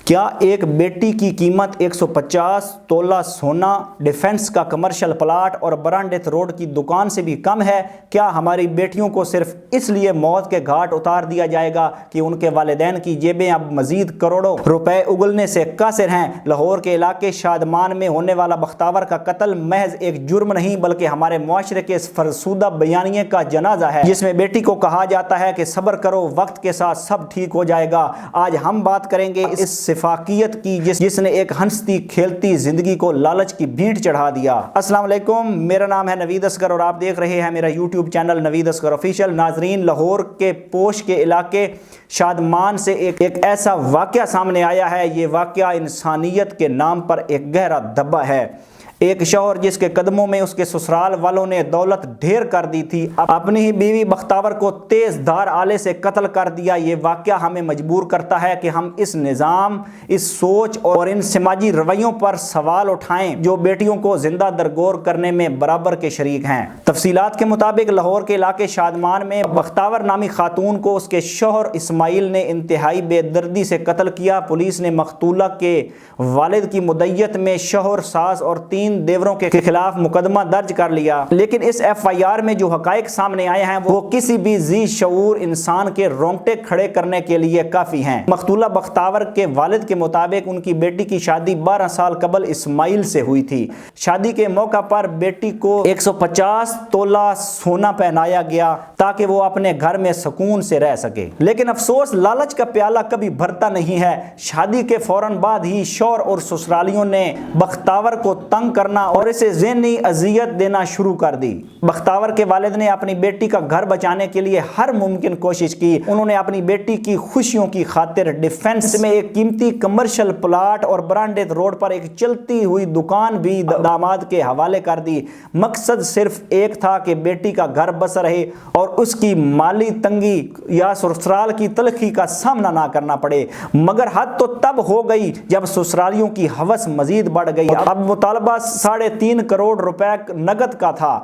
کیا ایک بیٹی کی قیمت 150 تولہ سونا، ڈیفنس کا کمرشل پلاٹ اور برانڈیت روڈ کی دکان سے بھی کم ہے؟ کیا ہماری بیٹیوں کو صرف اس لیے موت کے گھاٹ اتار دیا جائے گا کہ ان کے والدین کی جیبیں اب مزید کروڑوں روپے اگلنے سے قاصر ہیں؟ لاہور کے علاقے شادمان میں ہونے والا بختاور کا قتل محض ایک جرم نہیں بلکہ ہمارے معاشرے کے اس فرسودہ بیانیے کا جنازہ ہے جس میں بیٹی کو کہا جاتا ہے کہ صبر کرو، وقت کے ساتھ سب ٹھیک ہو جائے گا۔ آج ہم بات کریں گے اس فاقیت کی جس نے ایک ہنستی کھیلتی زندگی کو لالچ کی بھینٹ چڑھا دیا۔ السلام علیکم، میرا نام ہے نوید اصغر اور آپ دیکھ رہے ہیں میرا یوٹیوب چینل نوید اصغر آفیشیل۔ ناظرین، لاہور کے پوش کے علاقے شادمان سے ایک ایسا واقعہ سامنے آیا ہے۔ یہ واقعہ انسانیت کے نام پر ایک گہرا دھبا ہے۔ ایک شوہر جس کے قدموں میں اس کے سسرال والوں نے دولت ڈھیر کر دی تھی، اپنی ہی بیوی بختاور کو تیز دھار آلے سے قتل کر دیا۔ یہ واقعہ ہمیں مجبور کرتا ہے کہ ہم اس نظام، اس سوچ اور ان سماجی رویوں پر سوال اٹھائیں جو بیٹیوں کو زندہ درگور کرنے میں برابر کے شریک ہیں۔ تفصیلات کے مطابق لاہور کے علاقے شادمان میں بختاور نامی خاتون کو اس کے شوہر اسماعیل نے انتہائی بے دردی سے قتل کیا۔ پولیس نے مقتولہ کے والد کی مدعیت میں شوہر، ساس اور 3 دیوروں کے خلاف مقدمہ درج کر لیا، لیکن اس ایف آئی آر میں جو حقائق سامنے آئے ہیں وہ کسی بھی ذی شعور انسان کے رونگٹے کھڑے کرنے کے لیے کافی ہیں۔ مقتولہ بختاور کے والد کے مطابق ان کی بیٹی کی شادی 12 سال قبل اسماعیل سے ہوئی تھی۔ شادی کے موقع پر بیٹی کو 150 تولہ سونا پہنایا گیا تاکہ وہ اپنے گھر میں سکون سے رہ سکے، لیکن افسوس لالچ کا پیالہ کبھی بھرتا نہیں ہے۔ شادی کے فوراً بعد ہی شوہر اور سسرالیوں نے بختاور کو تنگ کرنا اور اسے ذہنی اذیت دینا شروع کر دی۔ بختاور کے والد نے اپنی بیٹی کا گھر بچانے کے لیے ہر ممکن کوشش کی۔ انہوں نے اپنی بیٹی کی خوشیوں کی خاطر ڈیفنس میں ایک قیمتی کمرشل پلاٹ اور برانڈیت روڈ پر ایک چلتی ہوئی دکان بھی داماد کے حوالے کر دی۔ مقصد صرف ایک تھا کہ بیٹی کا گھر بس رہے اور اس کی مالی تنگی یا سسرال کی تلخی کا سامنا نہ کرنا پڑے، مگر حد تو تب ہو گئی جب سسرالیوں کی ہوس مزید بڑھ گئی۔ اب مطالبہ 3.5 کروڑ روپے نقد کا تھا۔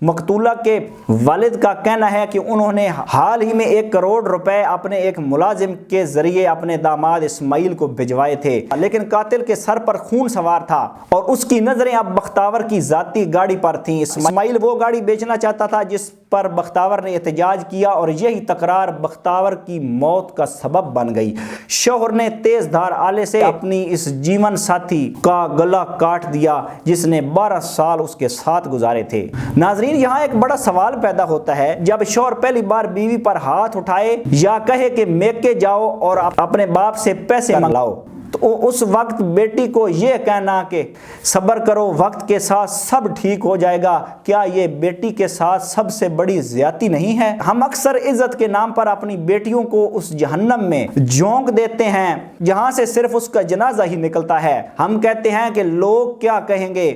مقتولہ کے والد کا کہنا ہے کہ انہوں نے حال ہی میں 1 کروڑ روپے اپنے ایک ملازم کے ذریعے اپنے داماد اسماعیل کو بھجوائے تھے، لیکن قاتل کے سر پر خون سوار تھا اور اس کی نظریں اب بختاور کی ذاتی گاڑی پر تھیں۔ اسماعیل وہ گاڑی بیچنا چاہتا تھا جس پر بختاور نے احتجاج کیا اور یہی تکرار بختاور کی موت کا سبب بن گئی۔ شوہر نے تیز دھار آلے سے اپنی اس جیون ساتھی کا گلا کاٹ دیا جس نے 12 سال اس کے ساتھ گزارے تھے۔ ناظرین، یہاں ایک بڑا سوال پیدا ہوتا ہے، جب شوہر پہلی بار بیوی پر ہاتھ اٹھائے یا کہے کہ میکے جاؤ اور اپنے باپ سے پیسے منگاؤ، تو اس وقت بیٹی کو یہ کہنا کہ صبر کرو، وقت کے ساتھ سب ٹھیک ہو جائے گا، کیا یہ بیٹی کے ساتھ سب سے بڑی زیادتی نہیں ہے؟ ہم اکثر عزت کے نام پر اپنی بیٹیوں کو اس جہنم میں جھونک دیتے ہیں جہاں سے صرف اس کا جنازہ ہی نکلتا ہے۔ ہم کہتے ہیں کہ لوگ کیا کہیں گے،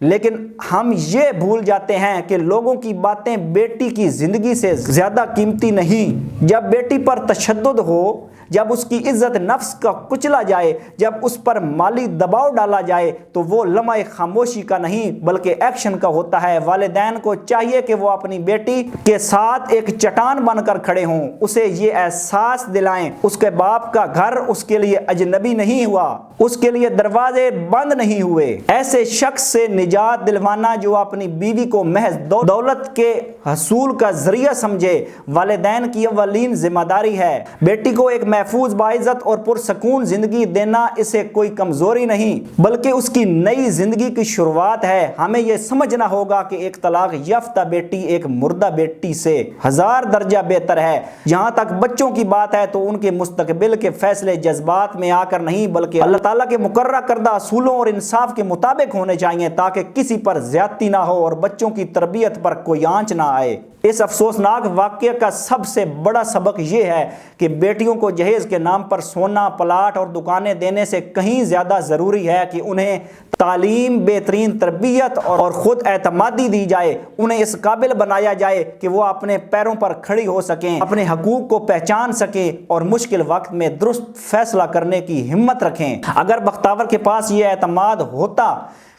لیکن ہم یہ بھول جاتے ہیں کہ لوگوں کی باتیں بیٹی کی زندگی سے زیادہ قیمتی نہیں۔ جب بیٹی پر تشدد ہو، جب اس کی عزت نفس کا کچلا جائے، جب اس پر مالی دباؤ ڈالا جائے تو وہ لمحہ خاموشی کا نہیں بلکہ ایکشن کا ہوتا ہے۔ والدین کو چاہیے کہ وہ اپنی بیٹی کے ساتھ ایک چٹان بن کر کھڑے ہوں، اسے یہ احساس دلائیں اس کے باپ کا گھر اس کے لیے اجنبی نہیں ہوا، اس کے لیے دروازے بند نہیں ہوئے۔ ایسے شخص سے نجات دلوانا جو اپنی بیوی کو محض دولت کے حصول کا ذریعہ سمجھے، والدین کی اولین ذمہ داری ہے۔ بیٹی کو ایک محفوظ، باعزت اور پرسکون زندگی دینا اسے کوئی کمزوری نہیں بلکہ اس کی نئی زندگی کی شروعات ہے۔ ہمیں یہ سمجھنا ہوگا کہ ایک طلاق یافتہ بیٹی ایک مردہ بیٹی سے 1000 درجہ بہتر ہے۔ جہاں تک بچوں کی بات ہے تو ان کے مستقبل کے فیصلے جذبات میں آ کر نہیں بلکہ اللہ تعالیٰ کے مقررہ کردہ اصولوں اور انصاف کے مطابق ہونے چاہیے تاکہ کسی پر زیادتی نہ ہو اور بچوں کی تربیت پر کوئی آنچ نہ آئے۔ اس افسوسناک واقعے کا سب سے بڑا سبق یہ ہے کہ بیٹیوں کو جہیز کے نام پر سونا، پلاٹ اور دکانیں دینے سے کہیں زیادہ ضروری ہے کہ انہیں تعلیم، بہترین تربیت اور خود اعتمادی دی جائے، انہیں اس قابل بنایا جائے کہ وہ اپنے پیروں پر کھڑی ہو سکیں، اپنے حقوق کو پہچان سکیں اور مشکل وقت میں درست فیصلہ کرنے کی ہمت رکھیں۔ اگر بختاور کے پاس یہ اعتماد ہوتا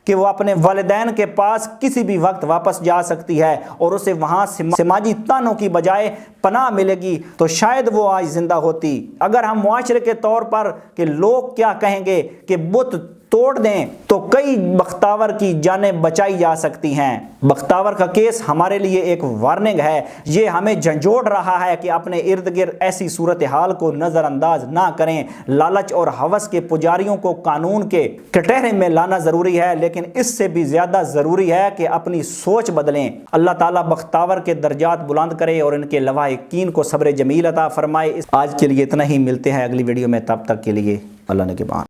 کہ وہ اپنے والدین کے پاس کسی بھی وقت واپس جا سکتی ہے اور اسے وہاں سماجی تانوں کی بجائے پناہ ملے گی، تو شاید وہ آج زندہ ہوتی۔ اگر ہم معاشرے کے طور پر کہ لوگ کیا کہیں گے کہ بت توڑ دیں تو کئی بختاور کی جانیں بچائی جا سکتی ہیں۔ بختاور کا کیس ہمارے لیے ایک وارننگ ہے، یہ ہمیں جھنجھوڑ رہا ہے کہ اپنے ارد گرد ایسی صورتحال کو نظر انداز نہ کریں۔ لالچ اور ہوس کے پجاریوں کو قانون کے کٹہرے میں لانا ضروری ہے، لیکن اس سے بھی زیادہ ضروری ہے کہ اپنی سوچ بدلیں۔ اللہ تعالیٰ بختاور کے درجات بلند کرے اور ان کے لواحقین کو صبر جمیل عطا فرمائے۔ آج کے لیے اتنا ہی، ملتے ہیں اگلی ویڈیو میں، تب تک کے لیے اللہ نے کے بان۔